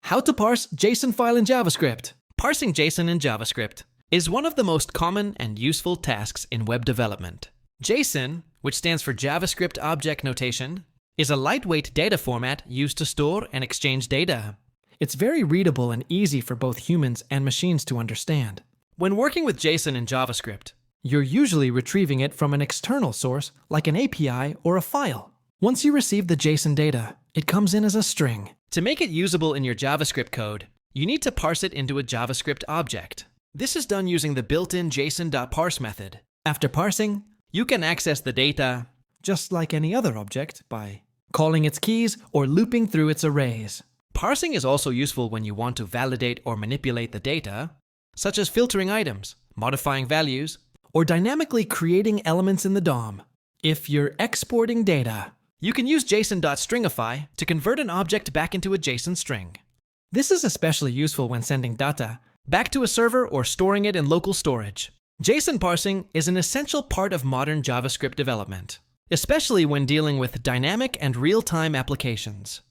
How to parse JSON file in JavaScript. Parsing JSON in JavaScript is one of the most common and useful tasks in web development. JSON, which stands for JavaScript Object Notation, is a lightweight data format used to store and exchange data. It's very readable and easy for both humans and machines to understand. When working with JSON in JavaScript, you're usually retrieving it from an external source like an API or a file. Once you receive the JSON data, it comes in as a string. To make it usable in your JavaScript code, you need to parse it into a JavaScript object. This is done using the built-in JSON.parse method. After parsing, you can access the data, just like any other object, by calling its keys or looping through its arrays. Parsing is also useful when you want to validate or manipulate the data, such as filtering items, modifying values, or dynamically creating elements in the DOM. If you're exporting data, you can use JSON.stringify to convert an object back into a JSON string. This is especially useful when sending data back to a server or storing it in local storage. JSON parsing is an essential part of modern JavaScript development, especially when dealing with dynamic and real-time applications.